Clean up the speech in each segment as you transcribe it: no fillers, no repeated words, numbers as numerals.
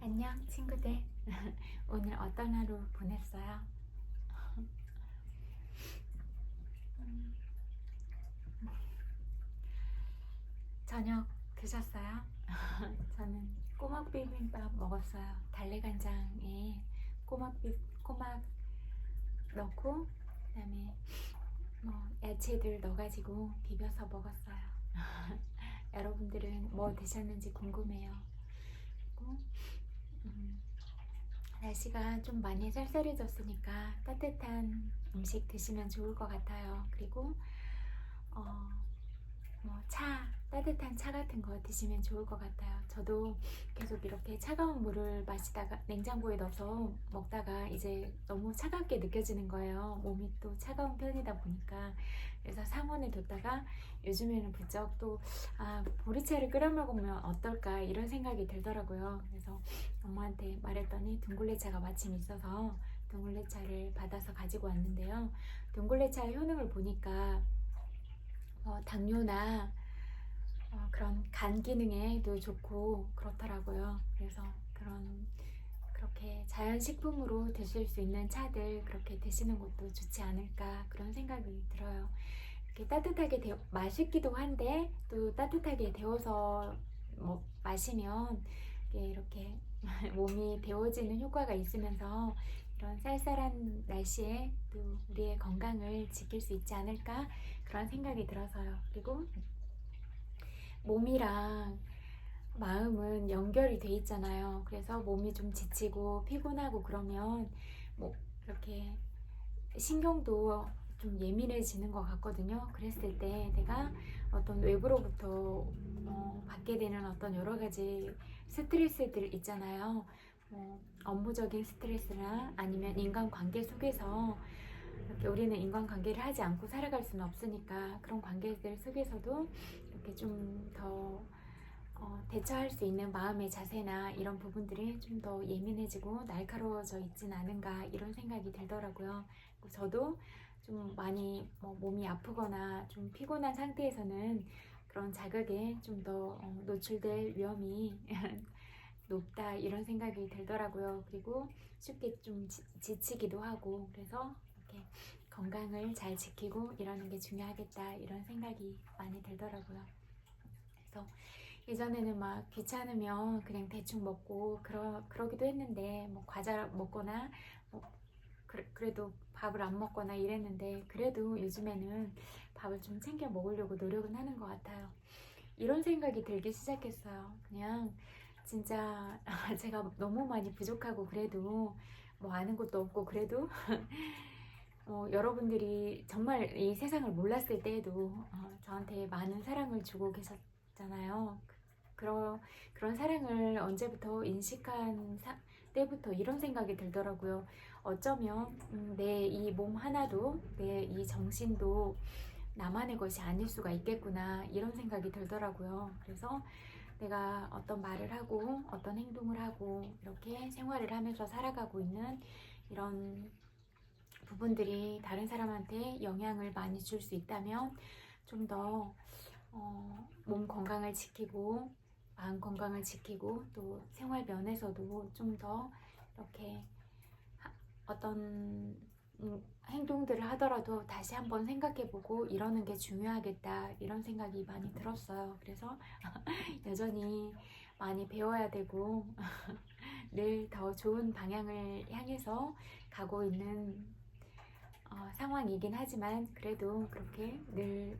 안녕 친구들. 오늘 어떤 하루 보냈어요? 음, 저녁 드셨어요? 저는 꼬막 비빔밥 먹었어요. 달래간장에 꼬막 넣고 그다음에 뭐 야채들 넣어가지고 비벼서 먹었어요. 여러분들은 뭐 드셨는지 궁금해요. 그리고, 날씨가 좀 많이 쌀쌀해졌으니까 따뜻한 음식 드시면 좋을 것 같아요. 그리고 어, 따뜻한 차 같은 거 드시면 좋을 것 같아요. 저도 계속 이렇게 차가운 물을 마시다가 냉장고에 넣어서 먹다가 이제 너무 차갑게 느껴지는 거예요. 몸이 또 차가운 편이다 보니까. 그래서 상온에 뒀다가 요즘에는 부쩍 또 보리차를 끓여 먹으면 어떨까 이런 생각이 들더라고요. 그래서 엄마한테 말했더니 둥글레차가 마침 있어서 둥글레차를 받아서 가지고 왔는데요. 둥글레차의 효능을 보니까 당뇨나 그런 간 기능에도 좋고 그렇더라고요. 그래서 그렇게 자연식품으로 드실 수 있는 차들 그렇게 드시는 것도 좋지 않을까 그런 생각이 들어요. 이렇게 따뜻하게 맛있기도 한데 또 따뜻하게 데워서 마시면 이렇게 몸이 데워지는 효과가 있으면서 이런 쌀쌀한 날씨에 또 우리의 건강을 지킬 수 있지 않을까 그런 생각이 들어서요. 그리고 몸이랑 마음은 연결이 돼 있잖아요. 그래서 몸이 좀 지치고 피곤하고 그러면 뭐 이렇게 신경도 좀 예민해지는 것 같거든요. 그랬을 때 내가 어떤 외부로부터 받게 되는 어떤 여러 가지 스트레스들 있잖아요. 업무적인 스트레스나 아니면 인간관계 속에서 이렇게 우리는 인간관계를 하지 않고 살아갈 수는 없으니까 그런 관계들 속에서도 이렇게 좀 더 대처할 수 있는 마음의 자세나 이런 부분들이 좀 더 예민해지고 날카로워져 있진 않은가 이런 생각이 들더라고요. 저도 좀 많이 몸이 아프거나 좀 피곤한 상태에서는 그런 자극에 좀 더 노출될 위험이 높다 이런 생각이 들더라고요. 그리고 쉽게 좀 지치기도 하고 그래서 이렇게 건강을 잘 지키고 이러는 게 중요하겠다 이런 생각이 많이 들더라고요. 그래서 예전에는 막 귀찮으면 그냥 대충 먹고 그러기도 했는데 과자 먹거나 그래도 밥을 안 먹거나 이랬는데 그래도 요즘에는 밥을 좀 챙겨 먹으려고 노력은 하는 것 같아요. 이런 생각이 들기 시작했어요. 그냥 진짜 제가 너무 많이 부족하고 그래도 아는 것도 없고 그래도 여러분들이 정말 이 세상을 몰랐을 때에도 저한테 많은 사랑을 주고 계셨잖아요. 그런 사랑을 언제부터 인식한 때부터 이런 생각이 들더라고요. 어쩌면 내 이 몸 하나도 내 이 정신도 나만의 것이 아닐 수가 있겠구나 이런 생각이 들더라고요. 그래서 내가 어떤 말을 하고 어떤 행동을 하고 이렇게 생활을 하면서 살아가고 있는 이런 부분들이 다른 사람한테 영향을 많이 줄 수 있다면 좀 더 몸 건강을 지키고 마음 건강을 지키고 또 생활 면에서도 좀 더 이렇게 어떤 행동들을 하더라도 다시 한번 생각해보고 이러는 게 중요하겠다 이런 생각이 많이 들었어요. 그래서 여전히 많이 배워야 되고 늘 더 좋은 방향을 향해서 가고 있는 상황이긴 하지만 그래도 그렇게 늘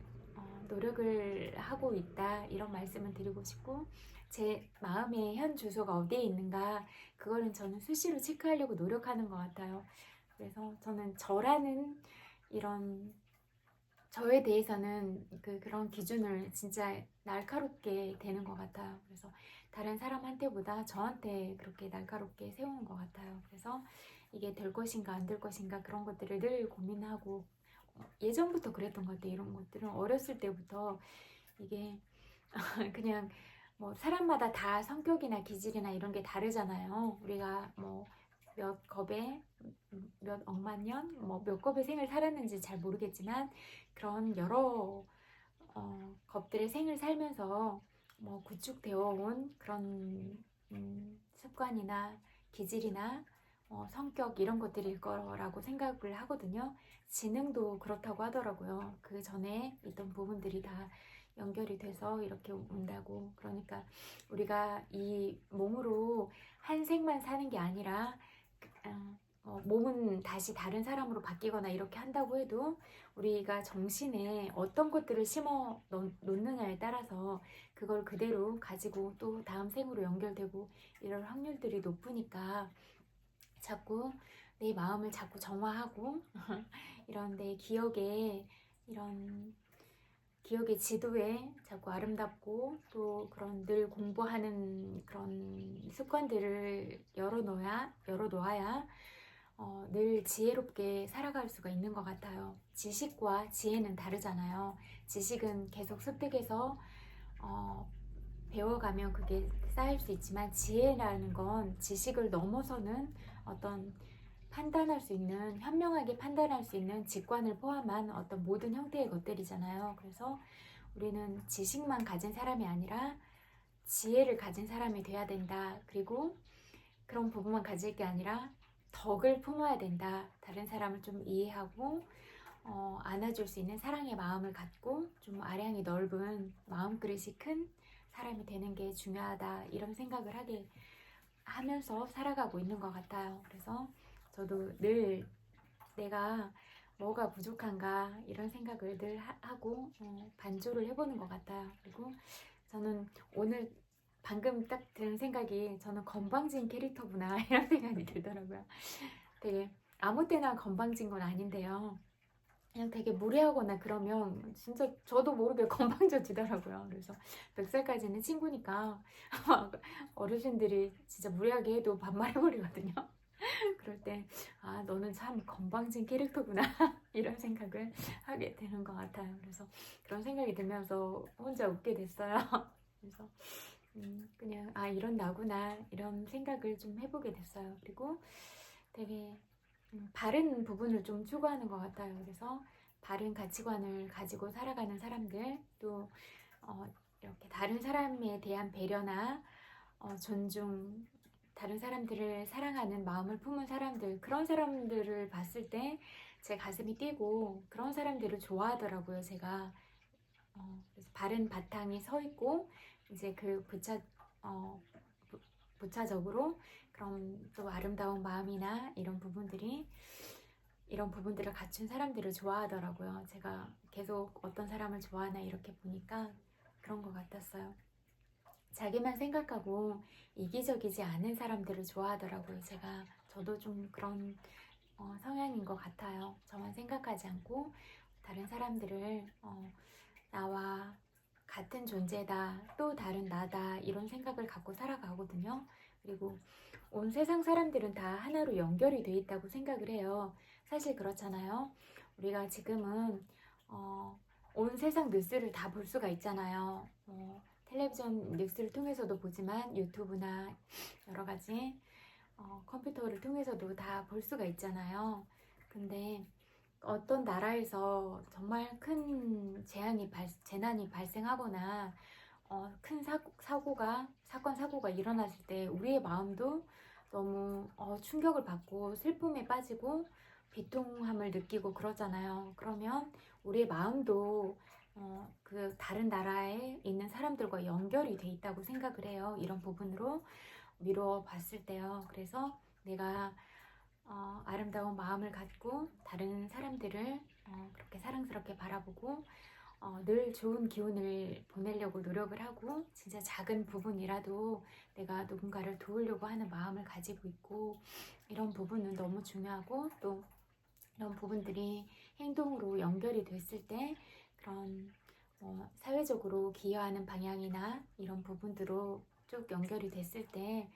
노력을 하고 있다 이런 말씀을 드리고 싶고 제 마음의 현 주소가 어디에 있는가 그거는 저는 수시로 체크하려고 노력하는 것 같아요. 그래서 저는 저라는 이런 저에 대해서는 그런 기준을 진짜 날카롭게 되는 것 같아요. 그래서 다른 사람한테보다 저한테 그렇게 날카롭게 세우는 것 같아요. 그래서 이게 될 것인가 안 될 것인가 그런 것들을 늘 고민하고 예전부터 그랬던 것 같아요. 이런 것들은 어렸을 때부터 이게 그냥 사람마다 다 성격이나 기질이나 이런 게 다르잖아요. 우리가 몇 겁에 몇 억만 년, 몇 겁의 생을 살았는지 잘 모르겠지만 그런 여러 겁들의 생을 살면서 구축되어 온 그런 습관이나 기질이나 성격 이런 것들일 거라고 생각을 하거든요. 지능도 그렇다고 하더라고요. 그 전에 있던 부분들이 다 연결이 돼서 이렇게 온다고. 그러니까 우리가 이 몸으로 한 생만 사는 게 아니라 몸은 다시 다른 사람으로 바뀌거나 이렇게 한다고 해도 우리가 정신에 어떤 것들을 심어 놓느냐에 따라서 그걸 그대로 가지고 또 다음 생으로 연결되고 이럴 확률들이 높으니까 자꾸 내 마음을 자꾸 정화하고 이런 내 이런 기억의 지도에 자꾸 아름답고 또 그런 늘 공부하는 그런 습관들을 열어놓아야 늘 지혜롭게 살아갈 수가 있는 것 같아요. 지식과 지혜는 다르잖아요. 지식은 계속 습득해서 배워가면 그게 쌓일 수 있지만 지혜라는 건 지식을 넘어서는 어떤 판단할 수 있는, 현명하게 판단할 수 있는 직관을 포함한 어떤 모든 형태의 것들이잖아요. 그래서 우리는 지식만 가진 사람이 아니라 지혜를 가진 사람이 돼야 된다. 그리고 그런 부분만 가질 게 아니라 덕을 품어야 된다. 다른 사람을 좀 이해하고 안아줄 수 있는 사랑의 마음을 갖고 좀 아량이 넓은 마음그릇이 큰 사람이 되는 게 중요하다. 이런 생각을 하면서 살아가고 있는 것 같아요. 그래서 저도 늘 내가 뭐가 부족한가 이런 생각을 늘 하고 반조를 해보는 것 같아요. 그리고 저는 오늘 방금 딱 드는 생각이 저는 건방진 캐릭터구나 이런 생각이 들더라고요. 되게 아무 때나 건방진 건 아닌데요. 그냥 되게 무례하거나 그러면 진짜 저도 모르게 건방져지더라고요. 그래서 100살까지는 친구니까 어르신들이 진짜 무례하게 해도 반말해버리거든요. 그럴 때 너는 참 건방진 캐릭터구나 이런 생각을 하게 되는 것 같아요. 그래서 그런 생각이 들면서 혼자 웃게 됐어요. 그래서 그냥 이런 나구나 이런 생각을 좀 해보게 됐어요. 그리고 되게 바른 부분을 좀 추구하는 것 같아요. 그래서 바른 가치관을 가지고 살아가는 사람들, 또 이렇게 다른 사람에 대한 배려나 존중, 다른 사람들을 사랑하는 마음을 품은 사람들, 그런 사람들을 봤을 때 제 가슴이 뛰고 그런 사람들을 좋아하더라고요. 제가 그래서 바른 바탕이 서 있고 이제 그 부차적으로 그런 또 아름다운 마음이나 이런 부분들을 갖춘 사람들을 좋아하더라고요. 제가 계속 어떤 사람을 좋아하나 이렇게 보니까 그런 것 같았어요. 자기만 생각하고 이기적이지 않은 사람들을 좋아하더라고요. 저도 좀 그런 성향인 것 같아요. 저만 생각하지 않고 다른 사람들을 나와 같은 존재다, 또 다른 나다 이런 생각을 갖고 살아가거든요. 그리고 온 세상 사람들은 다 하나로 연결이 돼 있다고 생각을 해요. 사실 그렇잖아요. 우리가 지금은 온 세상 뉴스를 다 볼 수가 있잖아요. 텔레비전 뉴스를 통해서도 보지만 유튜브나 여러 가지 컴퓨터를 통해서도 다 볼 수가 있잖아요. 근데 어떤 나라에서 정말 큰 재난이 발생하거나 큰 사고가 일어났을 때 우리의 마음도 너무 충격을 받고 슬픔에 빠지고 비통함을 느끼고 그러잖아요. 그러면 우리의 마음도 그 다른 나라에 있는 사람들과 연결이 돼 있다고 생각을 해요. 이런 부분으로 미루어 봤을 때요. 그래서 내가 아름다운 마음을 갖고 다른 사람들을 그렇게 사랑스럽게 바라보고 늘 좋은 기운을 보내려고 노력을 하고 진짜 작은 부분이라도 내가 누군가를 도우려고 하는 마음을 가지고 있고 이런 부분은 너무 중요하고 또 이런 부분들이 행동으로 연결이 됐을 때 그런 사회적으로 기여하는 방향이나 이런 부분들로 쭉 연결이 됐을 때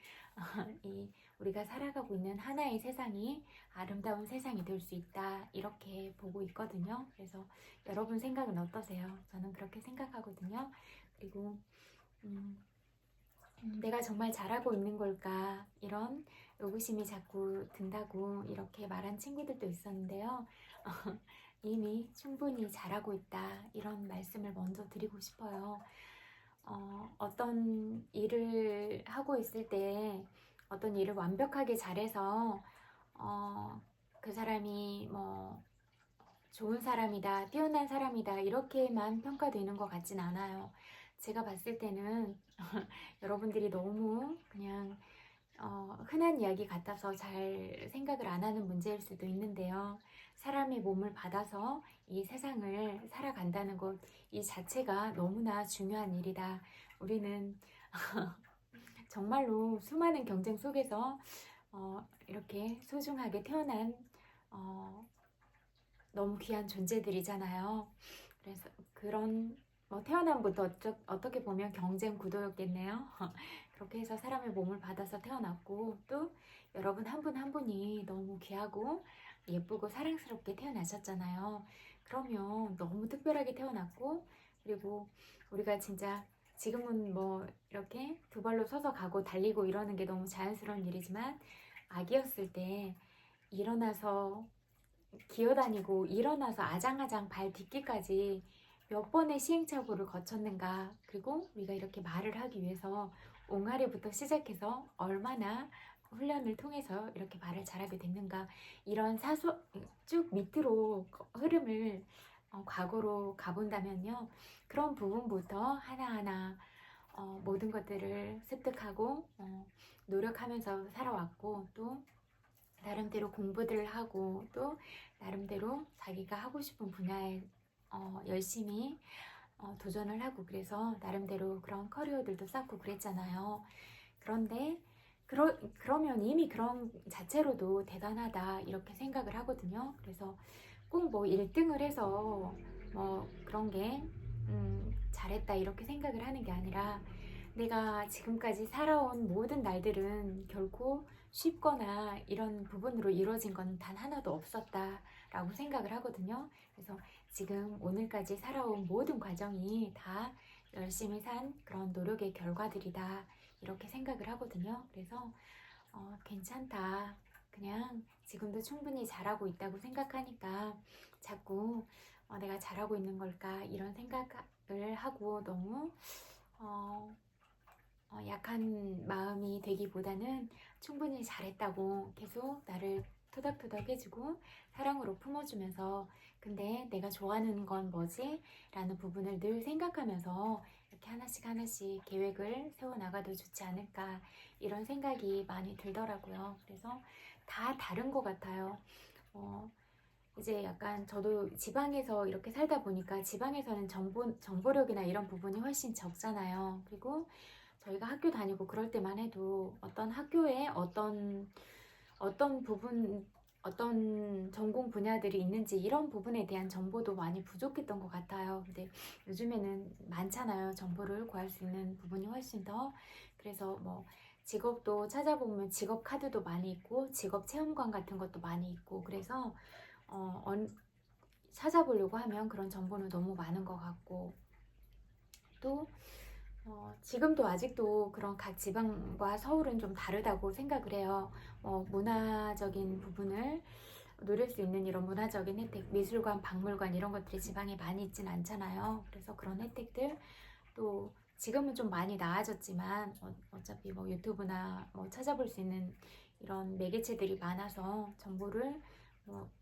우리가 살아가고 있는 하나의 세상이 아름다운 세상이 될 수 있다 이렇게 보고 있거든요. 그래서 여러분 생각은 어떠세요? 저는 그렇게 생각하거든요. 그리고 내가 정말 잘하고 있는 걸까 이런 의구심이 자꾸 든다고 이렇게 말한 친구들도 있었는데요. 이미 충분히 잘하고 있다 이런 말씀을 먼저 드리고 싶어요. 어떤 일을 하고 있을 때 어떤 일을 완벽하게 잘해서 그 사람이 뭐 좋은 사람이다, 뛰어난 사람이다 이렇게만 평가되는 것 같진 않아요. 제가 봤을 때는 여러분들이 너무 그냥 흔한 이야기 같아서 잘 생각을 안 하는 문제일 수도 있는데요. 사람의 몸을 받아서 이 세상을 살아간다는 것, 이 자체가 너무나 중요한 일이다. 우리는 정말로 수많은 경쟁 속에서 이렇게 소중하게 태어난 너무 귀한 존재들이잖아요. 그래서 그런 뭐 태어남부터 어떻게 보면 경쟁 구도였겠네요. 그렇게 해서 사람의 몸을 받아서 태어났고 또 여러분 한 분 한 분이 너무 귀하고 예쁘고 사랑스럽게 태어나셨잖아요. 그러면 너무 특별하게 태어났고 그리고 우리가 진짜 지금은 뭐 이렇게 두 발로 서서 가고 달리고 이러는 게 너무 자연스러운 일이지만 아기였을 때 일어나서 기어다니고 일어나서 아장아장 발 딛기까지 몇 번의 시행착오를 거쳤는가. 그리고 우리가 이렇게 말을 하기 위해서 옹알이부터 시작해서 얼마나 훈련을 통해서 이렇게 말을 잘하게 됐는가. 이런 쭉 밑으로 흐름을 과거로 가본다면요. 그런 부분부터 하나하나 모든 것들을 습득하고 노력하면서 살아왔고 또 나름대로 공부들을 하고 또 나름대로 자기가 하고 싶은 분야에 열심히 도전을 하고 그래서 나름대로 그런 커리어들도 쌓고 그랬잖아요. 그런데 그러면 이미 그런 자체로도 대단하다 이렇게 생각을 하거든요. 그래서 꼭 뭐 1등을 해서 뭐 그런 게 잘했다 이렇게 생각을 하는 게 아니라 내가 지금까지 살아온 모든 날들은 결코 쉽거나 이런 부분으로 이루어진 건 단 하나도 없었다라고 생각을 하거든요. 그래서 지금 오늘까지 살아온 모든 과정이 다 열심히 산 그런 노력의 결과들이다 이렇게 생각을 하거든요. 그래서 괜찮다. 그냥 지금도 충분히 잘하고 있다고 생각하니까 자꾸 내가 잘하고 있는 걸까 이런 생각을 하고 너무 약한 마음이 되기보다는 충분히 잘했다고 계속 나를 토닥토닥 해주고 사랑으로 품어주면서 근데 내가 좋아하는 건 뭐지? 라는 부분을 늘 생각하면서 이렇게 하나씩 하나씩 계획을 세워나가도 좋지 않을까 이런 생각이 많이 들더라고요. 그래서 다 다른 것 같아요. 이제 약간 저도 지방에서 이렇게 살다 보니까 지방에서는 정보력이나 이런 부분이 훨씬 적잖아요. 그리고 저희가 학교 다니고 그럴 때만 해도 어떤 학교에 어떤 부분, 어떤 전공 분야들이 있는지 이런 부분에 대한 정보도 많이 부족했던 것 같아요. 근데 요즘에는 많잖아요. 정보를 구할 수 있는 부분이 훨씬 더. 그래서 뭐 직업도 찾아보면 직업 카드도 많이 있고 직업 체험관 같은 것도 많이 있고 그래서 찾아보려고 하면 그런 정보는 너무 많은 것 같고 또 지금도 아직도 그런 각 지방과 서울은 좀 다르다고 생각을 해요. 문화적인 부분을 누릴 수 있는 이런 문화적인 혜택, 미술관, 박물관 이런 것들이 지방에 많이 있진 않잖아요. 그래서 그런 혜택들 또 지금은 좀 많이 나아졌지만 어차피 뭐 유튜브나 뭐 찾아볼 수 있는 이런 매개체들이 많아서 정보를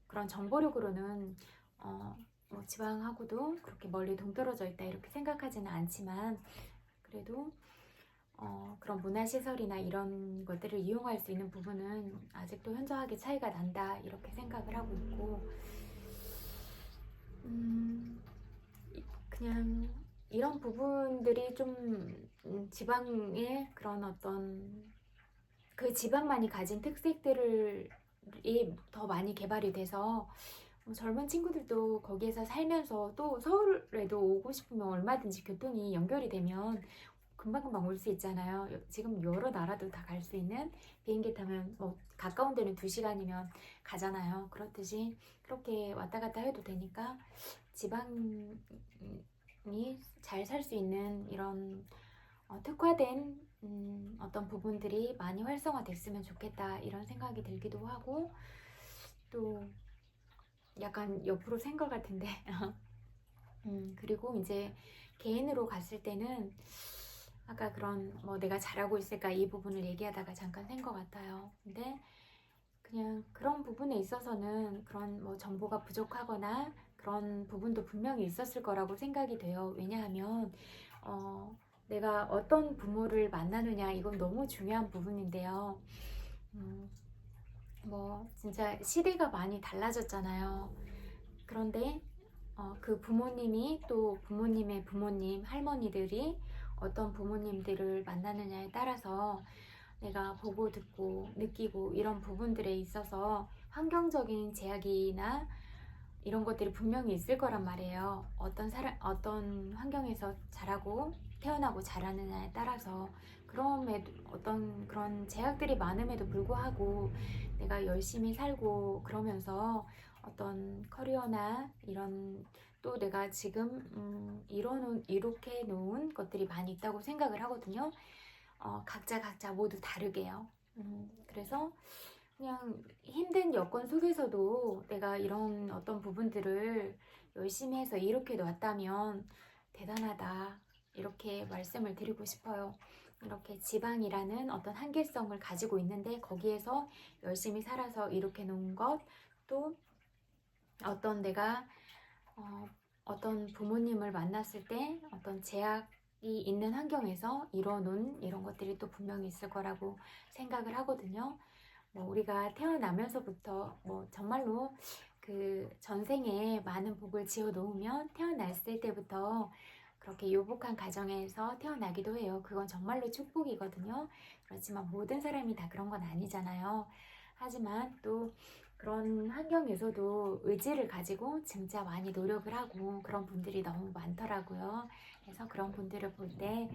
그런 정보력으로는 뭐 지방하고도 그렇게 멀리 동떨어져 있다 이렇게 생각하지는 않지만 그래도 그런 문화시설이나 이런 것들을 이용할 수 있는 부분은 아직도 현저하게 차이가 난다 이렇게 생각을 하고 있고 그냥 이런 부분들이 좀 지방의 그런 어떤 그 지방만이 가진 특색들이 더 많이 개발이 돼서 젊은 친구들도 거기에서 살면서 또 서울에도 오고 싶으면 얼마든지 교통이 연결이 되면 금방금방 올 수 있잖아요. 지금 여러 나라도 다 갈 수 있는 비행기 타면 뭐 가까운 데는 2시간이면 가잖아요. 그렇듯이 그렇게 왔다 갔다 해도 되니까 지방이 잘 살 수 있는 이런 특화된 어떤 부분들이 많이 활성화됐으면 좋겠다 이런 생각이 들기도 하고 또 약간 옆으로 생각 같은데 그리고 이제 개인으로 갔을 때는 아까 그런 뭐 내가 잘하고 있을까 이 부분을 얘기하다가 잠깐 샌 것 같아요. 근데 그냥 그런 부분에 있어서는 그런 뭐 정보가 부족하거나 그런 부분도 분명히 있었을 거라고 생각이 돼요. 왜냐하면 내가 어떤 부모를 만나느냐 이건 너무 중요한 부분인데요. 뭐 진짜 시대가 많이 달라졌잖아요. 그런데 그 부모님이 또 부모님의 부모님, 할머니들이 어떤 부모님들을 만나느냐에 따라서 내가 보고 듣고 느끼고 이런 부분들에 있어서 환경적인 제약이나 이런 것들이 분명히 있을 거란 말이에요. 어떤 환경에서 자라고 태어나고 자라느냐에 따라서 그럼에도 어떤 그런 제약들이 많음에도 불구하고 내가 열심히 살고 그러면서 어떤 커리어나 이런 또 내가 지금 이렇게 놓은 것들이 많이 있다고 생각을 하거든요. 각자 모두 다르게요. 그래서 그냥 힘든 여건 속에서도 내가 이런 어떤 부분들을 열심히 해서 이렇게 놨다면 대단하다. 이렇게 말씀을 드리고 싶어요. 이렇게 지방이라는 어떤 한계성을 가지고 있는데 거기에서 열심히 살아서 이렇게 놓은 것, 또 어떤 내가 어떤 부모님을 만났을 때 어떤 제약이 있는 환경에서 이뤄놓은 이런 것들이 또 분명히 있을 거라고 생각을 하거든요. 뭐 우리가 태어나면서부터 뭐 정말로 그 전생에 많은 복을 지어 놓으면 태어났을 때부터 그렇게 유복한 가정에서 태어나기도 해요. 그건 정말로 축복이거든요. 그렇지만 모든 사람이 다 그런 건 아니잖아요. 하지만 또 그런 환경에서도 의지를 가지고 진짜 많이 노력을 하고 그런 분들이 너무 많더라고요. 그래서 그런 분들을 볼 때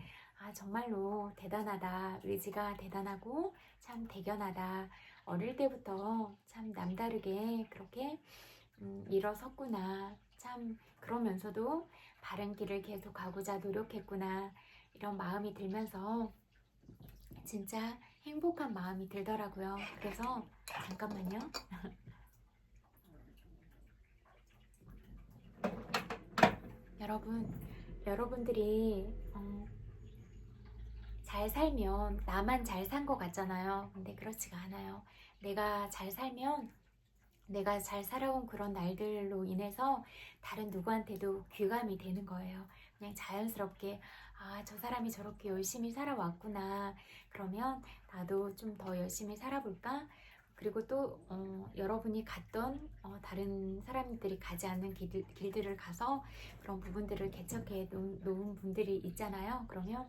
정말로 대단하다. 의지가 대단하고 참 대견하다. 어릴 때부터 참 남다르게 그렇게 일어섰구나. 참 그러면서도 바른 길을 계속 가고자 노력했구나. 이런 마음이 들면서 진짜 행복한 마음이 들더라고요. 그래서 잠깐만요. 여러분들이 잘 살면 나만 잘 산 것 같잖아요. 근데 그렇지가 않아요. 내가 잘 살면 내가 잘 살아온 그런 날들로 인해서 다른 누구한테도 귀감이 되는 거예요. 그냥 자연스럽게 저 사람이 저렇게 열심히 살아왔구나. 그러면 나도 좀 더 열심히 살아볼까? 그리고 또 여러분이 갔던 다른 사람들이 가지 않는 길들을 가서 그런 부분들을 개척해 놓은 분들이 있잖아요. 그러면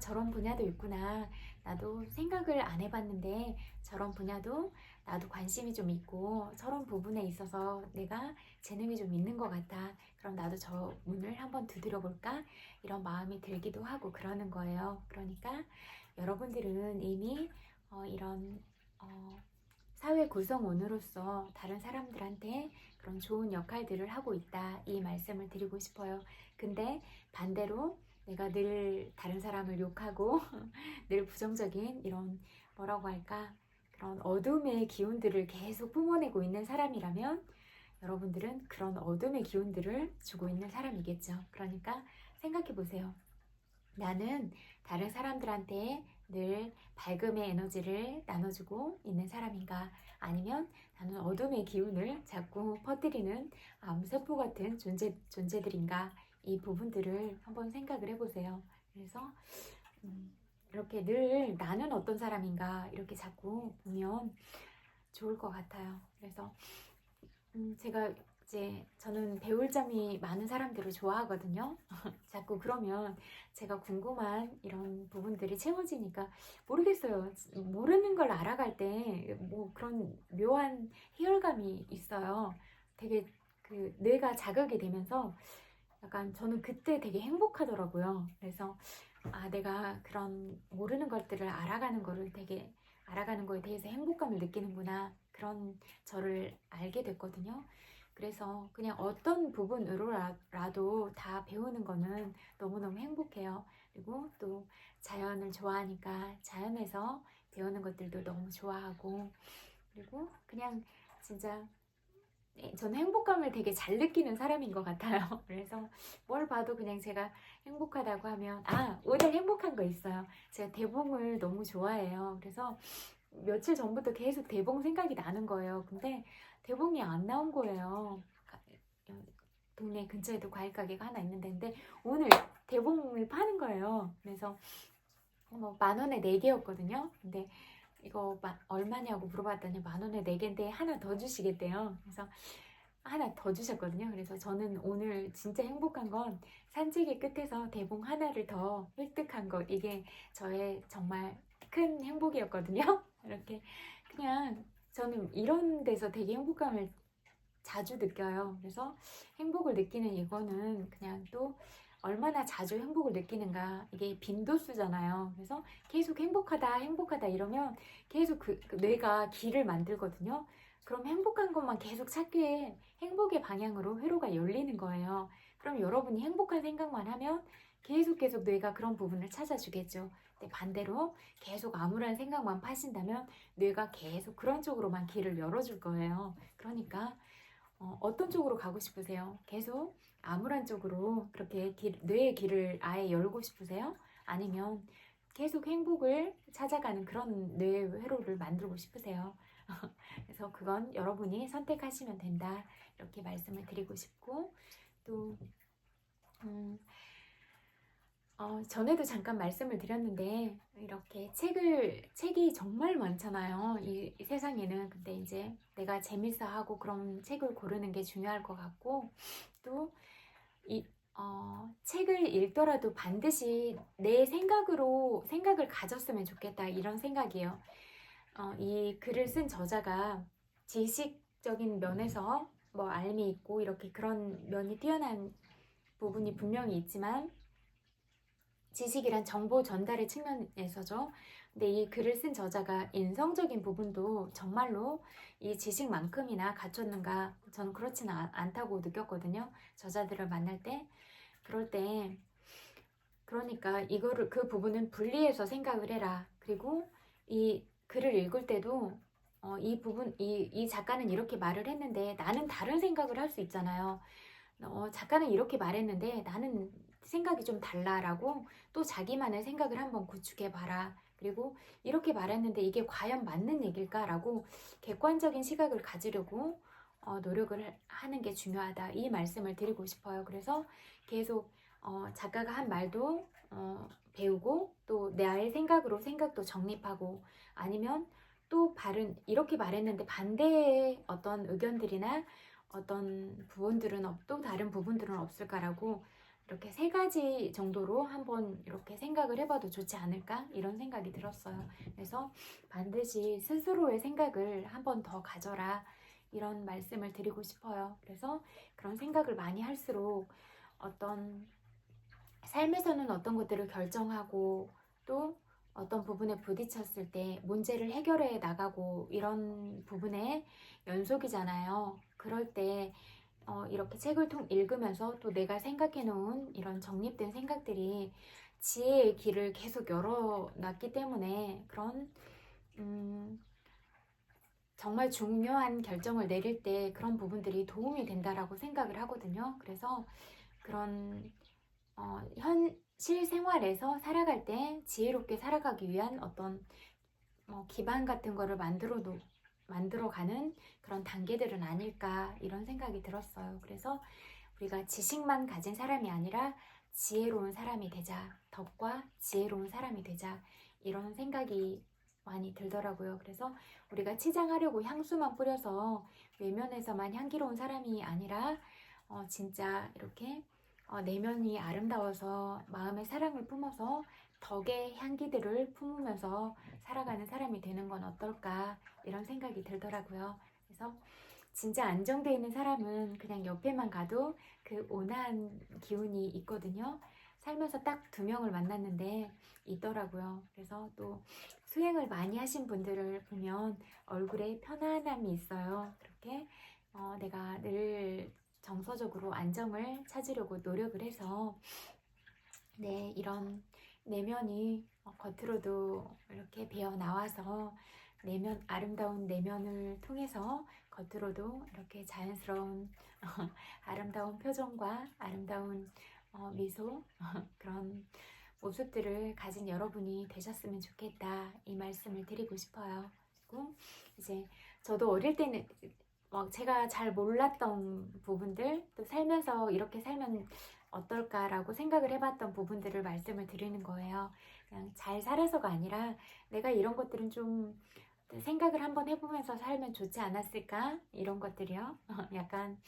저런 분야도 있구나. 나도 생각을 안 해봤는데 저런 분야도 나도 관심이 좀 있고 저런 부분에 있어서 내가 재능이 좀 있는 것 같아. 그럼 나도 저 문을 한번 두드려 볼까? 이런 마음이 들기도 하고 그러는 거예요. 그러니까 여러분들은 이미 이런 사회 구성원으로서 다른 사람들한테 그런 좋은 역할들을 하고 있다. 이 말씀을 드리고 싶어요. 근데 반대로 내가 늘 다른 사람을 욕하고 늘 부정적인 이런 뭐라고 할까? 그런 어둠의 기운들을 계속 뿜어내고 있는 사람이라면 여러분들은 그런 어둠의 기운들을 주고 있는 사람이겠죠. 그러니까 생각해 보세요. 나는 다른 사람들한테 늘 밝음의 에너지를 나눠주고 있는 사람인가? 아니면 나는 어둠의 기운을 자꾸 퍼뜨리는 암세포 같은 존재들인가? 이 부분들을 한번 생각을 해보세요. 그래서 이렇게 늘 나는 어떤 사람인가 이렇게 자꾸 보면 좋을 것 같아요. 그래서 제가 저는 배울 점이 많은 사람들을 좋아하거든요. 자꾸 그러면 제가 궁금한 이런 부분들이 채워지니까 모르겠어요. 모르는 걸 알아갈 때 뭐 그런 묘한 희열감이 있어요. 되게 그 뇌가 자극이 되면서 약간 저는 그때 되게 행복하더라고요. 그래서 내가 그런 모르는 것들을 알아가는 거에 대해서 행복감을 느끼는구나. 그런 저를 알게 됐거든요. 그래서 그냥 어떤 부분으로라도 다 배우는 거는 너무너무 행복해요. 그리고 또 자연을 좋아하니까 자연에서 배우는 것들도 너무 좋아하고, 그리고 그냥 진짜 저는 행복감을 되게 잘 느끼는 사람인 것 같아요. 그래서 뭘 봐도 그냥 제가 행복하다고 하면, 오늘 행복한 거 있어요. 제가 대봉을 너무 좋아해요. 그래서 며칠 전부터 계속 대봉 생각이 나는 거예요. 근데 대봉이 안 나온 거예요. 동네 근처에도 과일 가게가 하나 있는데, 근데 오늘 대봉을 파는 거예요. 그래서 뭐 10,000원에 4개였거든요. 근데 이거 얼마냐고 물어봤더니 10,000원에 4개인데 하나 더 주시겠대요. 그래서 하나 더 주셨거든요. 그래서 저는 오늘 진짜 행복한 건 산책의 끝에서 대봉 하나를 더 획득한 것. 이게 저의 정말 큰 행복이었거든요. 이렇게 그냥 저는 이런 데서 되게 행복감을 자주 느껴요. 그래서 행복을 느끼는 이거는 그냥 또 얼마나 자주 행복을 느끼는가, 이게 빈도수잖아요. 그래서 계속 행복하다 행복하다 이러면 계속 그 뇌가 길을 만들거든요. 그럼 행복한 것만 계속 찾기에 행복의 방향으로 회로가 열리는 거예요. 그럼 여러분이 행복한 생각만 하면 계속 뇌가 그런 부분을 찾아주겠죠. 근데 반대로 계속 암울한 생각만 파신다면 뇌가 계속 그런 쪽으로만 길을 열어줄 거예요. 그러니까 어떤 쪽으로 가고 싶으세요? 계속 암울한 쪽으로 그렇게 뇌의 길을 아예 열고 싶으세요? 아니면 계속 행복을 찾아가는 그런 뇌의 회로를 만들고 싶으세요? 그래서 그건 여러분이 선택하시면 된다. 이렇게 말씀을 드리고 싶고, 또 전에도 잠깐 말씀을 드렸는데, 이렇게 책이 정말 많잖아요. 이 세상에는. 근데 이제 내가 재밌어 하고 그런 책을 고르는 게 중요할 것 같고, 또, 책을 읽더라도 반드시 내 생각을 가졌으면 좋겠다. 이런 생각이에요. 이 글을 쓴 저자가 지식적인 면에서 뭐 알미 있고 이렇게 그런 면이 뛰어난 부분이 분명히 있지만, 지식이란 정보 전달의 측면에서죠. 근데 이 글을 쓴 저자가 인성적인 부분도 정말로 이 지식만큼이나 갖췄는가, 저는 그렇지는 않다고 느꼈거든요. 저자들을 만날 때. 그럴 때 그러니까 이거를, 그 부분은 분리해서 생각을 해라. 그리고 이 글을 읽을 때도 이 작가는 이렇게 말을 했는데 나는 다른 생각을 할 수 있잖아요. 작가는 이렇게 말했는데 나는 생각이 좀 달라라고 또 자기만의 생각을 한번 구축해 봐라. 그리고 이렇게 말했는데 이게 과연 맞는 얘기일까라고 객관적인 시각을 가지려고 노력을 하는 게 중요하다. 이 말씀을 드리고 싶어요. 그래서 계속 작가가 한 말도 배우고, 또 나의 생각도 정립하고, 아니면 또 이렇게 말했는데 반대의 어떤 의견들이나 어떤 부분들은 또 다른 부분들은 없을까라고, 이렇게 3가지 정도로 한번 이렇게 생각을 해봐도 좋지 않을까, 이런 생각이 들었어요. 그래서 반드시 스스로의 생각을 한 번 더 가져라, 이런 말씀을 드리고 싶어요. 그래서 그런 생각을 많이 할수록 삶에서는 어떤 것들을 결정하고, 또 어떤 부분에 부딪혔을 때 문제를 해결해 나가고, 이런 부분의 연속이잖아요. 그럴 때 이렇게 책을 읽으면서 또 내가 생각해 놓은 이런 정립된 생각들이 지혜의 길을 계속 열어놨기 때문에, 그런 정말 중요한 결정을 내릴 때 그런 부분들이 도움이 된다라고 생각을 하거든요. 그래서 그런 현실 생활에서 살아갈 때 지혜롭게 살아가기 위한 어떤 기반 같은 거를 만들어가는 그런 단계들은 아닐까, 이런 생각이 들었어요. 그래서 우리가 지식만 가진 사람이 아니라 지혜로운 사람이 되자, 덕과 지혜로운 사람이 되자, 이런 생각이 많이 들더라고요. 그래서 우리가 치장하려고 향수만 뿌려서 외면에서만 향기로운 사람이 아니라 진짜 이렇게 내면이 아름다워서 마음의 사랑을 품어서 덕의 향기들을 품으면서 살아가는 사람이 되는 건 어떨까, 이런 생각이 들더라고요. 그래서 진짜 안정되어 있는 사람은 그냥 옆에만 가도 그 온화한 기운이 있거든요. 살면서 딱 2명을 만났는데 있더라고요. 그래서 또 수행을 많이 하신 분들을 보면 얼굴에 편안함이 있어요. 그렇게 내가 늘 정서적으로 안정을 찾으려고 노력을 해서, 이런 내면이 겉으로도 이렇게 배어 나와서 아름다운 내면을 통해서 겉으로도 이렇게 자연스러운 아름다운 표정과 아름다운 미소 그런 모습들을 가진 여러분이 되셨으면 좋겠다, 이 말씀을 드리고 싶어요. 그리고 이제 저도 어릴 때는 제가 잘 몰랐던 부분들, 또 살면서 이렇게 살면 어떨까라고 생각을 해봤던 부분들을 말씀을 드리는 거예요. 그냥 잘 살아서가 아니라 내가 이런 것들은 좀 생각을 한번 해보면서 살면 좋지 않았을까, 이런 것들이요. 약간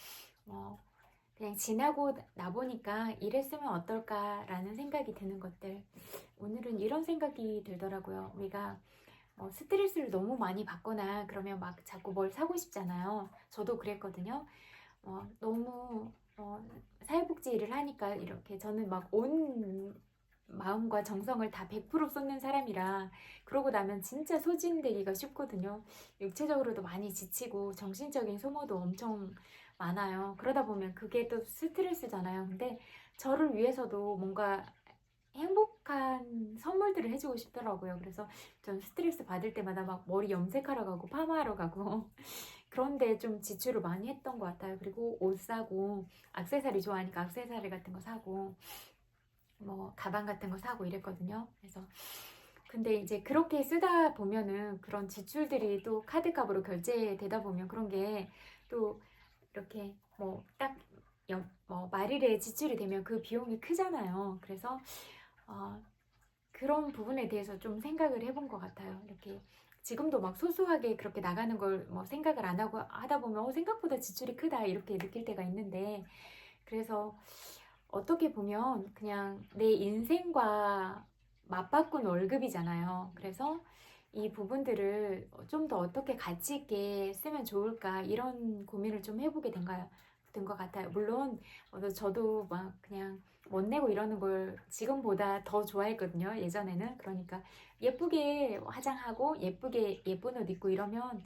그냥 지나고 나보니까 이랬으면 어떨까라는 생각이 드는 것들. 오늘은 이런 생각이 들더라고요. 우리가 스트레스를 너무 많이 받거나 그러면 막 자꾸 뭘 사고 싶잖아요. 저도 그랬거든요. 너무 사회복지 일을 하니까 이렇게 저는 막 온 마음과 정성을 다 100% 쏟는 사람이라, 그러고 나면 진짜 소진되기가 쉽거든요. 육체적으로도 많이 지치고 정신적인 소모도 엄청 많아요. 그러다 보면 그게 또 스트레스잖아요. 근데 저를 위해서도 뭔가 행복한 선물들을 해주고 싶더라고요. 그래서 전 스트레스 받을 때마다 막 머리 염색하러 가고 파마하러 가고 그런데 좀 지출을 많이 했던 것 같아요. 그리고 옷 사고, 액세서리 좋아하니까 액세서리 같은 거 사고, 가방 같은 거 사고 이랬거든요. 그래서 근데 이제 그렇게 쓰다 보면은 그런 지출들이 또 카드값으로 결제되다 보면 그런 게 또 이렇게 딱 말일에 지출이 되면 그 비용이 크잖아요. 그래서 그런 부분에 대해서 좀 생각을 해본 것 같아요. 이렇게 지금도 막 소소하게 그렇게 나가는 걸 생각을 안 하고 하다 보면 생각보다 지출이 크다, 이렇게 느낄 때가 있는데, 그래서 어떻게 보면 그냥 내 인생과 맞바꾼 월급이잖아요. 그래서 이 부분들을 좀 더 어떻게 가치 있게 쓰면 좋을까, 이런 고민을 좀 해보게 된 것 같아요. 물론 저도 막 그냥 못 내고 이러는 걸 지금보다 더 좋아했거든요. 예전에는. 그러니까 예쁘게 화장하고 예쁘게 예쁜 옷 입고 이러면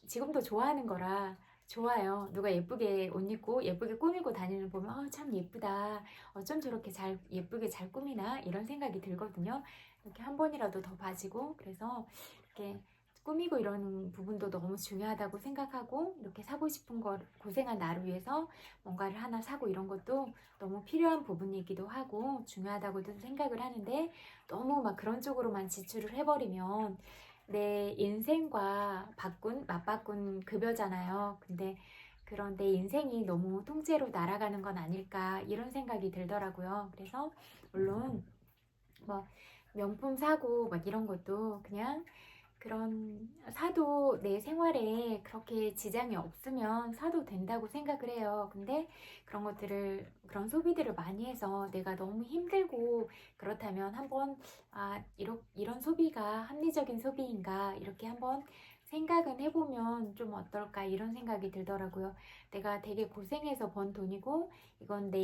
지금도 좋아하는 거라 좋아요. 누가 예쁘게 옷 입고 예쁘게 꾸미고 다니는 거 보면 참 예쁘다, 어쩜 저렇게 잘 예쁘게 잘 꾸미나, 이런 생각이 들거든요. 이렇게 한 번이라도 더 봐지고, 그래서 이렇게 꾸미고 이러는 부분도 너무 중요하다고 생각하고, 이렇게 사고 싶은 걸 고생한 나를 위해서 뭔가를 하나 사고 이런 것도 너무 필요한 부분이기도 하고 중요하다고도 생각을 하는데, 너무 막 그런 쪽으로만 지출을 해버리면 내 인생과 맞바꾼 급여잖아요. 근데 그런 내 인생이 너무 통째로 날아가는 건 아닐까, 이런 생각이 들더라고요. 그래서 물론 명품 사고 막 이런 것도 그냥 그런 사도 내 생활에 그렇게 지장이 없으면 사도 된다고 생각을 해요. 근데 그런 소비들을 많이 해서 내가 너무 힘들고 그렇다면 한번 이런 소비가 합리적인 소비인가, 이렇게 한번 생각은 해보면 좀 어떨까, 이런 생각이 들더라고요. 내가 되게 고생해서 번 돈이고 이건 내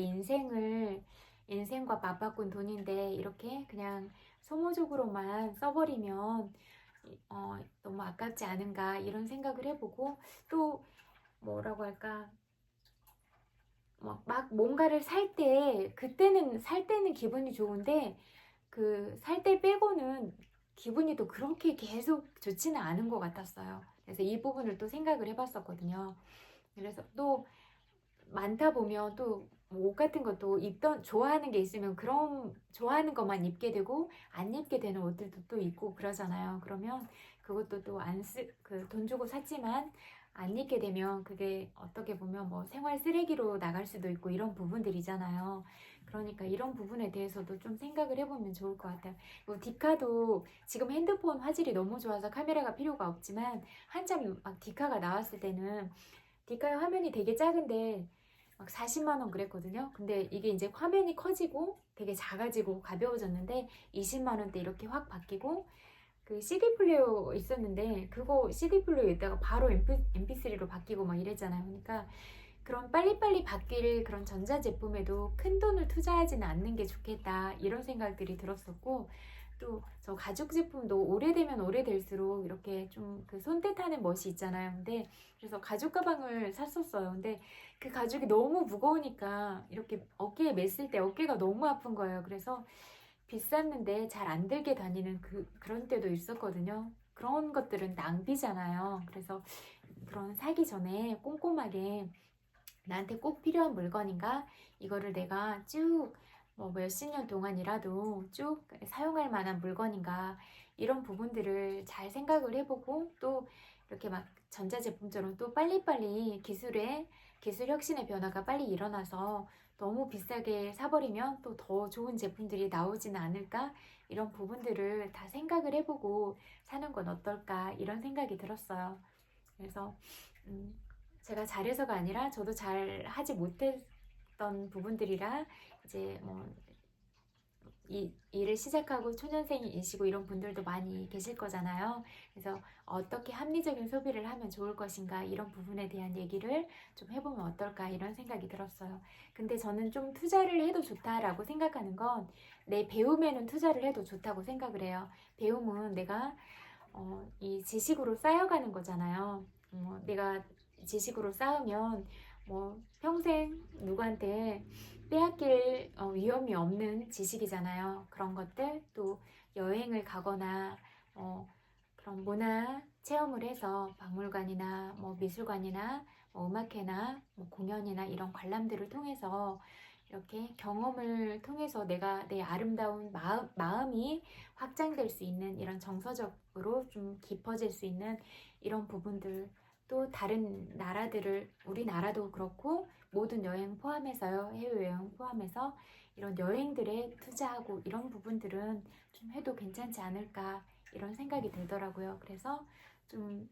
인생과 맞바꾼 돈인데 이렇게 그냥 소모적으로만 써버리면 너무 아깝지 않은가, 이런 생각을 해보고, 또 뭐라고 할까, 막 뭔가를 그때는 살 때는 기분이 좋은데 그 살 때 빼고는 기분이 또 그렇게 계속 좋지는 않은 것 같았어요. 그래서 이 부분을 또 생각을 해봤었거든요. 그래서 또 많다 보면 또 옷 같은 것도 좋아하는 게 있으면 그런 좋아하는 것만 입게 되고 안 입게 되는 옷들도 또 있고 그러잖아요. 그러면 그것도 또 돈 주고 샀지만 안 입게 되면 그게 어떻게 보면 생활 쓰레기로 나갈 수도 있고, 이런 부분들이잖아요. 그러니까 이런 부분에 대해서도 좀 생각을 해보면 좋을 것 같아요. 디카도 지금 핸드폰 화질이 너무 좋아서 카메라가 필요가 없지만, 한참 막 디카가 나왔을 때는 디카 화면이 되게 작은데 막 40만 원 그랬거든요. 근데 이게 이제 화면이 커지고 되게 작아지고 가벼워졌는데 20만 원대 이렇게 확 바뀌고, 그 CD 플레이어 있었는데 그거 CD 플레이어 있다가 바로 MP3로 바뀌고 막 이랬잖아요. 그러니까 그런 빨리빨리 바뀔 그런 전자제품에도 큰 돈을 투자하지는 않는 게 좋겠다, 이런 생각들이 들었었고, 또 저 가죽 제품도 오래되면 오래될수록 이렇게 좀 그 손때타는 멋이 있잖아요. 근데 그래서 가죽 가방을 샀었어요. 근데 그 가죽이 너무 무거우니까 이렇게 어깨에 맸을 때 어깨가 너무 아픈 거예요. 그래서 비쌌는데 잘 안 들게 다니는 그런 때도 있었거든요. 그런 것들은 낭비잖아요. 그래서 그런 사기 전에 꼼꼼하게 나한테 꼭 필요한 물건인가? 이거를 내가 쭉 뭐 몇십 년 동안이라도 쭉 사용할 만한 물건인가? 이런 부분들을 잘 생각을 해보고 또 이렇게 막 전자제품처럼 또 빨리빨리 기술 혁신의 변화가 빨리 일어나서 너무 비싸게 사버리면 또 더 좋은 제품들이 나오지는 않을까? 이런 부분들을 다 생각을 해보고 사는 건 어떨까? 이런 생각이 들었어요. 그래서 제가 잘해서가 아니라 저도 잘 하지 못했던 부분들이라 이제 뭐 이 일을 시작하고 초년생이시고 이런 분들도 많이 계실 거잖아요. 그래서 어떻게 합리적인 소비를 하면 좋을 것인가 이런 부분에 대한 얘기를 좀 해보면 어떨까 이런 생각이 들었어요. 근데 저는 좀 투자를 해도 좋다라고 생각하는 건 내 배움에는 투자를 해도 좋다고 생각을 해요. 배움은 내가 이 지식으로 쌓여가는 거잖아요. 내가 지식으로 쌓으면 뭐 평생 누구한테 빼앗길 위험이 없는 지식이잖아요. 그런 것들 또 여행을 가거나 그런 문화 체험을 해서 박물관이나 뭐 미술관이나 뭐 음악회나 뭐 공연이나 이런 관람들을 통해서 이렇게 경험을 통해서 내가 내 아름다운 마음이 확장될 수 있는 이런 정서적으로 좀 깊어질 수 있는 이런 부분들 또 다른 나라들을 우리나라도 그렇고 모든 여행 포함해서요 해외여행 포함해서 이런 여행들에 투자하고 이런 부분들은 좀 해도 괜찮지 않을까 이런 생각이 들더라고요. 그래서 좀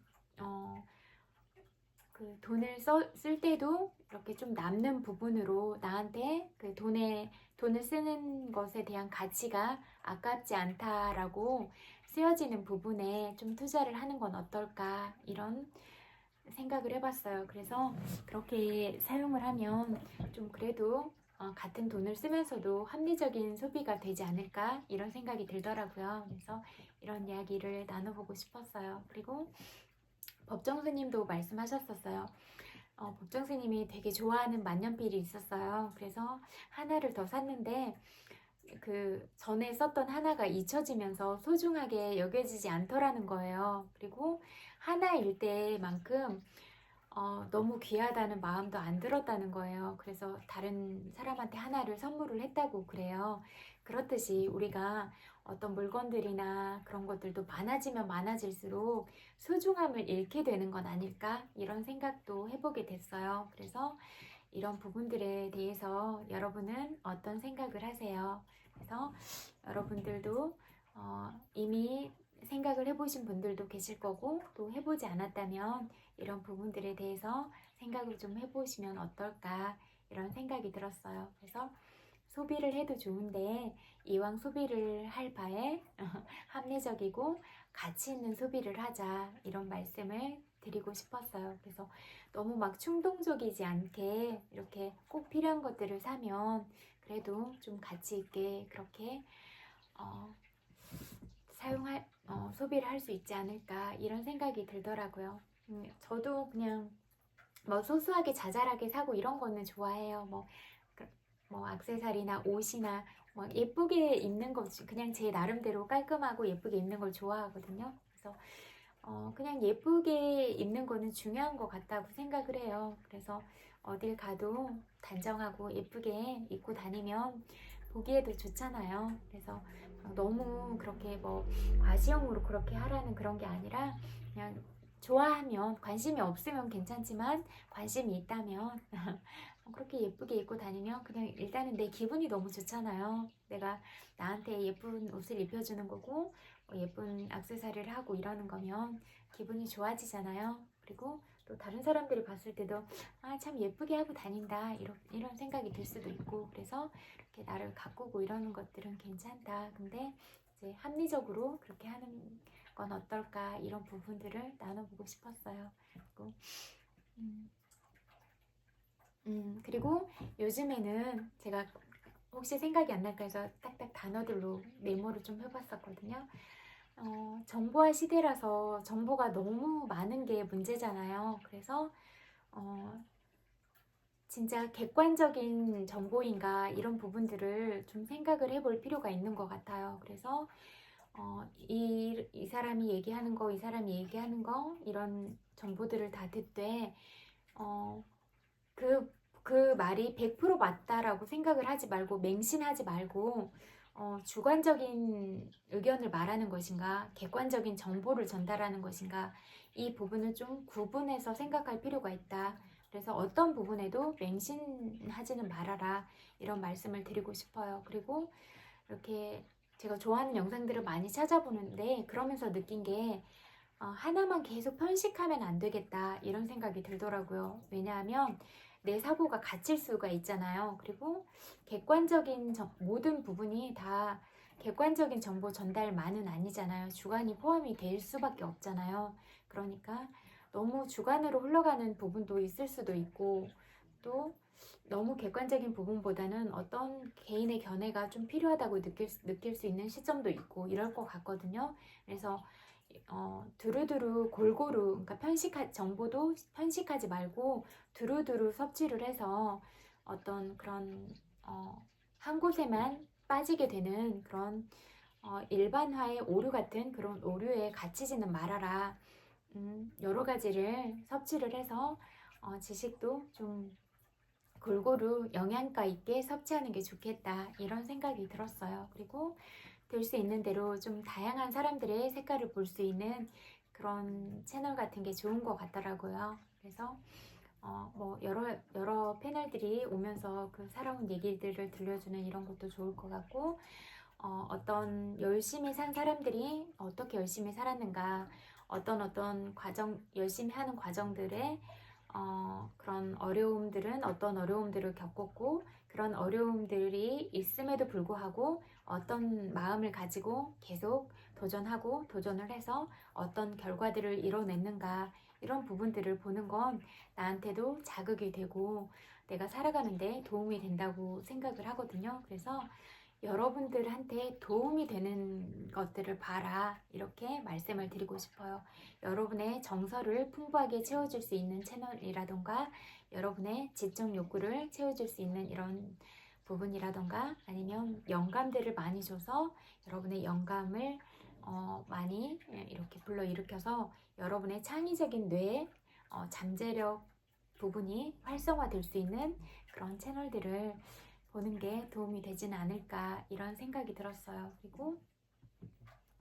그 돈을 쓸 때도 이렇게 좀 남는 부분으로 나한테 그 돈을 쓰는 것에 대한 가치가 아깝지 않다라고 쓰여지는 부분에 좀 투자를 하는 건 어떨까 이런 생각을 해봤어요. 그래서 그렇게 사용을 하면 좀 그래도 같은 돈을 쓰면서도 합리적인 소비가 되지 않을까 이런 생각이 들더라고요. 그래서 이런 이야기를 나눠보고 싶었어요. 그리고 법정 스님도 말씀하셨었어요. 법정 스님이 되게 좋아하는 만년필이 있었어요. 그래서 하나를 더 샀는데 그 전에 썼던 하나가 잊혀지면서 소중하게 여겨지지 않더라는 거예요. 그리고 하나일 때만큼 너무 귀하다는 마음도 안 들었다는 거예요. 그래서 다른 사람한테 하나를 선물을 했다고 그래요. 그렇듯이 우리가 어떤 물건들이나 그런 것들도 많아지면 많아질수록 소중함을 잃게 되는 건 아닐까? 이런 생각도 해보게 됐어요. 그래서 이런 부분들에 대해서 여러분은 어떤 생각을 하세요? 그래서 여러분들도 이미 생각을 해보신 분들도 계실 거고 또 해보지 않았다면 이런 부분들에 대해서 생각을 좀 해보시면 어떨까 이런 생각이 들었어요. 그래서 소비를 해도 좋은데 이왕 소비를 할 바에 합리적이고 가치 있는 소비를 하자 이런 말씀을 드리고 싶었어요. 그래서 너무 막 충동적이지 않게 이렇게 꼭 필요한 것들을 사면 그래도 좀 가치 있게 그렇게 소비를 할 수 있지 않을까 이런 생각이 들더라고요. 저도 그냥 뭐 소소하게 자잘하게 사고 이런 거는 좋아해요. 뭐 액세서리나 옷이나 뭐 예쁘게 입는 거 그냥 제 나름대로 깔끔하고 예쁘게 입는 걸 좋아하거든요. 그래서 그냥 예쁘게 입는 거는 중요한 것 같다고 생각을 해요. 그래서 어딜 가도 단정하고 예쁘게 입고 다니면 보기에도 좋잖아요. 그래서 너무 그렇게 뭐 과시형으로 그렇게 하라는 그런 게 아니라 그냥 좋아하면 관심이 없으면 괜찮지만 관심이 있다면 그렇게 예쁘게 입고 다니면 그냥 일단은 내 기분이 너무 좋잖아요. 내가 나한테 예쁜 옷을 입혀주는 거고 예쁜 액세서리를 하고 이러는 거면 기분이 좋아지잖아요. 그리고 또 다른 사람들이 봤을 때도 참 예쁘게 하고 다닌다 이런 생각이 들 수도 있고 그래서 이렇게 나를 가꾸고 이러는 것들은 괜찮다. 근데 이제 합리적으로 그렇게 하는 건 어떨까 이런 부분들을 나눠보고 싶었어요. 그리고 요즘에는 제가 혹시 생각이 안 날까 해서 딱딱 단어들로 메모를 좀 해봤었거든요. 정보화 시대라서 정보가 너무 많은 게 문제잖아요. 그래서 진짜 객관적인 정보인가 이런 부분들을 좀 생각을 해볼 필요가 있는 것 같아요. 그래서 이 사람이 얘기하는 거, 이 사람이 얘기하는 거, 이런 정보들을 다 듣되, 그 말이 100% 맞다라고 생각을 하지 말고, 맹신하지 말고, 주관적인 의견을 말하는 것인가, 객관적인 정보를 전달하는 것인가, 이 부분을 좀 구분해서 생각할 필요가 있다. 그래서 어떤 부분에도 맹신하지는 말아라. 이런 말씀을 드리고 싶어요. 그리고 이렇게 제가 좋아하는 영상들을 많이 찾아보는데, 그러면서 느낀 게, 하나만 계속 편식하면 안 되겠다. 이런 생각이 들더라고요. 왜냐하면 내 사고가 갇힐 수가 있잖아요. 그리고 모든 부분이 다 객관적인 정보 전달만은 아니잖아요. 주관이 포함이 될 수밖에 없잖아요. 그러니까 너무 주관으로 흘러가는 부분도 있을 수도 있고, 또 너무 객관적인 부분보다는 어떤 개인의 견해가 좀 필요하다고 느낄 수 있는 시점도 있고 이럴 것 같거든요. 그래서 두루두루 골고루, 그러니까 정보도 편식하지 말고 두루두루 섭취를 해서 어떤 그런 한 곳에만 빠지게 되는 그런 일반화의 오류 같은 그런 오류에 갇히지는 말아라. 여러 가지를 섭취를 해서 지식도 좀 골고루 영양가 있게 섭취하는 게 좋겠다. 이런 생각이 들었어요. 그리고 될 수 있는 대로 좀 다양한 사람들의 색깔을 볼 수 있는 그런 채널 같은 게 좋은 것 같더라고요. 그래서 뭐 여러 패널들이 오면서 그 살아온 얘기들을 들려주는 이런 것도 좋을 것 같고, 어떤 열심히 산 사람들이 어떻게 열심히 살았는가, 어떤 열심히 하는 과정들에 그런 어려움들은 어떤 어려움들을 겪었고, 그런 어려움들이 있음에도 불구하고 어떤 마음을 가지고 계속 도전을 해서 어떤 결과들을 이뤄냈는가, 이런 부분들을 보는 건 나한테도 자극이 되고 내가 살아가는데 도움이 된다고 생각을 하거든요. 그래서 여러분들한테 도움이 되는 것들을 봐라, 이렇게 말씀을 드리고 싶어요. 여러분의 정서를 풍부하게 채워줄 수 있는 채널이라던가, 여러분의 지적 욕구를 채워줄 수 있는 이런 부분이라던가, 아니면 영감들을 많이 줘서 여러분의 영감을 많이 이렇게 불러일으켜서 여러분의 창의적인 뇌의 잠재력 부분이 활성화될 수 있는 그런 채널들을 보는 게 도움이 되지는 않을까, 이런 생각이 들었어요. 그리고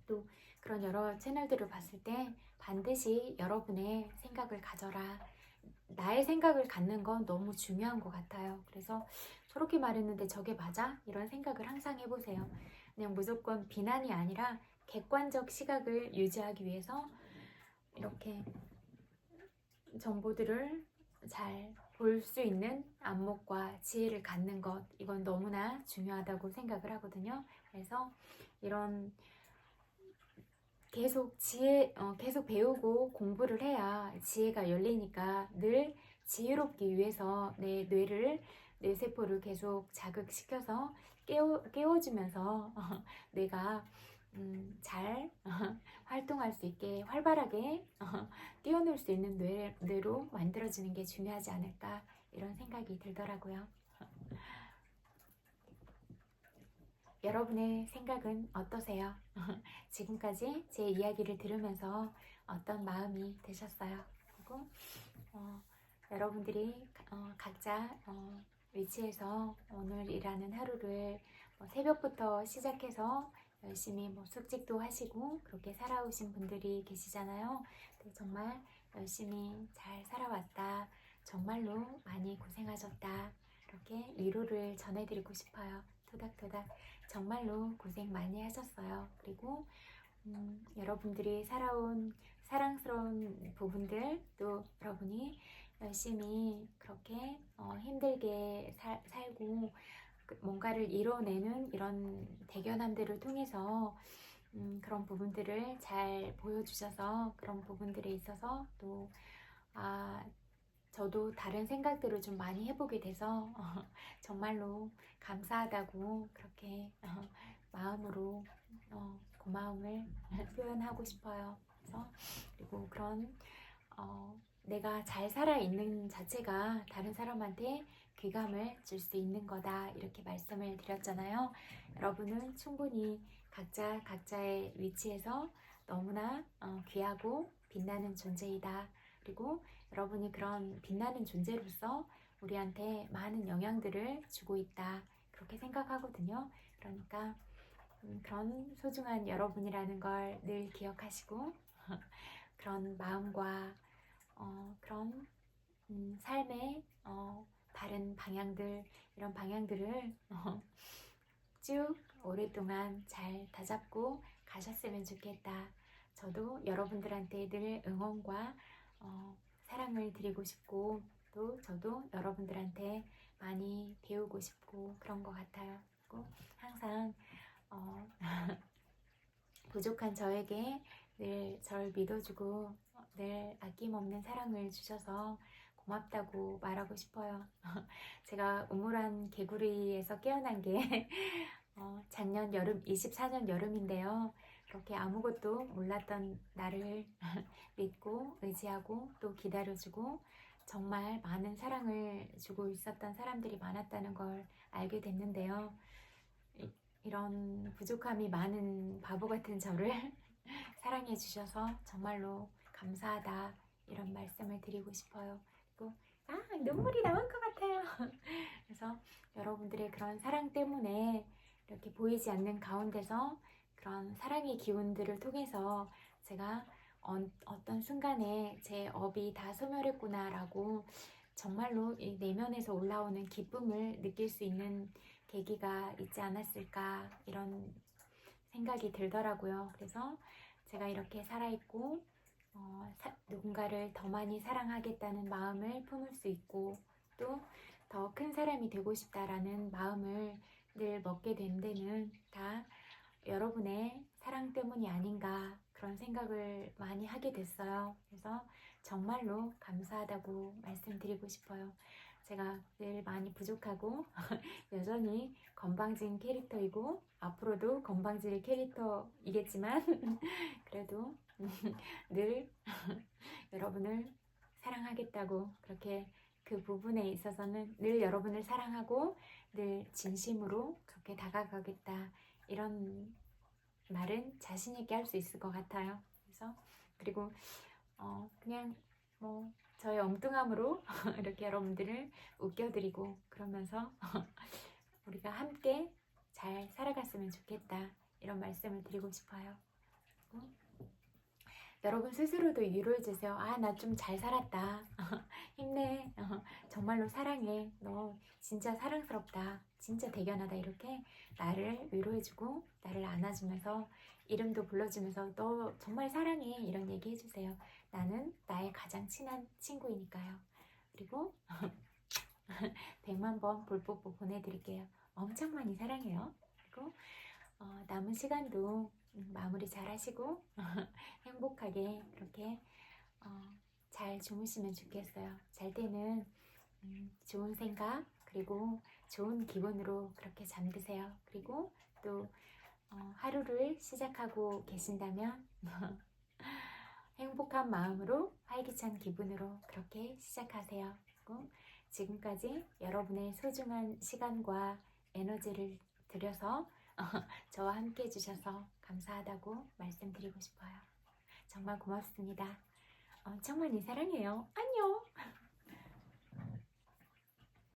또 그런 여러 채널들을 봤을 때 반드시 여러분의 생각을 가져라. 나의 생각을 갖는 건 너무 중요한 것 같아요. 그래서 저렇게 말했는데 저게 맞아? 이런 생각을 항상 해보세요. 그냥 무조건 비난이 아니라 객관적 시각을 유지하기 위해서 이렇게 정보들을 잘 볼 수 있는 안목과 지혜를 갖는 것, 이건 너무나 중요하다고 생각을 하거든요. 그래서 이런 계속 배우고 공부를 해야 지혜가 열리니까, 늘 지혜롭기 위해서 뇌세포를 계속 자극시켜서 깨워주면서 뇌가 잘 활동할 수 있게 활발하게 뛰어놀 수 있는 뇌로 만들어주는 게 중요하지 않을까, 이런 생각이 들더라고요. 여러분의 생각은 어떠세요? 지금까지 제 이야기를 들으면서 어떤 마음이 드셨어요? 그리고 여러분들이 각자 위치에서 오늘이라는 하루를 새벽부터 시작해서 열심히 숙직도 하시고 그렇게 살아오신 분들이 계시잖아요. 정말 열심히 잘 살아왔다, 정말로 많이 고생하셨다, 이렇게 위로를 전해드리고 싶어요. 토닥토닥 정말로 고생 많이 하셨어요. 그리고 여러분들이 살아온 사랑스러운 부분들, 또 여러분이 열심히 그렇게 힘들게 살고 뭔가를 이뤄내는 이런 대견함들을 통해서 그런 부분들을 잘 보여주셔서, 그런 부분들에 있어서 또 저도 다른 생각들을 좀 많이 해보게 돼서 정말로 감사하다고 그렇게 마음으로 고마움을 표현하고 싶어요. 그리고 그런 내가 잘 살아있는 자체가 다른 사람한테 귀감을 줄 수 있는 거다, 이렇게 말씀을 드렸잖아요. 여러분은 충분히 각자 각자의 위치에서 너무나 귀하고 빛나는 존재이다. 그리고 여러분이 그런 빛나는 존재로서 우리한테 많은 영향들을 주고 있다. 그렇게 생각하거든요. 그러니까 그런 소중한 여러분이라는 걸 늘 기억하시고 그런 마음과 그런 삶의 다른 방향들, 이런 방향들을 쭉 오랫동안 잘 다잡고 가셨으면 좋겠다. 저도 여러분들한테 늘 응원과 사랑을 드리고 싶고, 또 저도 여러분들한테 많이 배우고 싶고 그런 것 같아요. 그리고 항상 부족한 저에게 늘 절 믿어주고 늘 아낌없는 사랑을 주셔서 고맙다고 말하고 싶어요. 제가 우물안 개구리에서 깨어난 게 작년 여름, 24년 여름인데요. 그렇게 아무것도 몰랐던 나를 믿고 의지하고 또 기다려주고 정말 많은 사랑을 주고 있었던 사람들이 많았다는 걸 알게 됐는데요. 이런 부족함이 많은 바보 같은 저를 사랑해 주셔서 정말로 감사하다, 이런 말씀을 드리고 싶어요. 그리고 눈물이 나올 것 같아요. 그래서 여러분들의 그런 사랑 때문에 이렇게 보이지 않는 가운데서 그런 사랑의 기운들을 통해서 제가 어떤 순간에 제 업이 다 소멸했구나 라고 정말로 이 내면에서 올라오는 기쁨을 느낄 수 있는 계기가 있지 않았을까, 이런 생각이 들더라고요. 그래서 제가 이렇게 살아있고 누군가를 더 많이 사랑하겠다는 마음을 품을 수 있고 또 더 큰 사람이 되고 싶다라는 마음을 늘 먹게 된 데는 다 여러분의 사랑 때문이 아닌가, 그런 생각을 많이 하게 됐어요. 그래서 정말로 감사하다고 말씀드리고 싶어요. 제가 늘 많이 부족하고 여전히 건방진 캐릭터이고 앞으로도 건방질 캐릭터이겠지만 그래도 늘 여러분을 사랑하겠다고, 그렇게 그 부분에 있어서는 늘 여러분을 사랑하고 늘 진심으로 그렇게 다가가겠다, 이런 말은 자신 있게 할 수 있을 것 같아요. 그래서 그리고 그냥 저의 엉뚱함으로 이렇게 여러분들을 웃겨드리고 그러면서 우리가 함께 잘 살아갔으면 좋겠다, 이런 말씀을 드리고 싶어요. 그리고 여러분 스스로도 위로해주세요. 나 좀 잘 살았다. 힘내. 정말로 사랑해. 너 진짜 사랑스럽다. 진짜 대견하다. 이렇게 나를 위로해주고 나를 안아주면서 이름도 불러주면서 너 정말 사랑해, 이런 얘기 해주세요. 나는 나의 가장 친한 친구이니까요. 그리고 100만 번 볼뽀뽀 보내드릴게요. 엄청 많이 사랑해요. 그리고 남은 시간도 마무리 잘 하시고 행복하게 그렇게 잘 주무시면 좋겠어요. 잘 때는 좋은 생각 그리고 좋은 기분으로 그렇게 잠드세요. 그리고 또 하루를 시작하고 계신다면 행복한 마음으로 활기찬 기분으로 그렇게 시작하세요. 그리고 지금까지 여러분의 소중한 시간과 에너지를 들여서 저와 함께 해주셔서 감사하다고 말씀드리고 싶어요. 정말 고맙습니다. 엄청 많이 사랑해요. 안녕.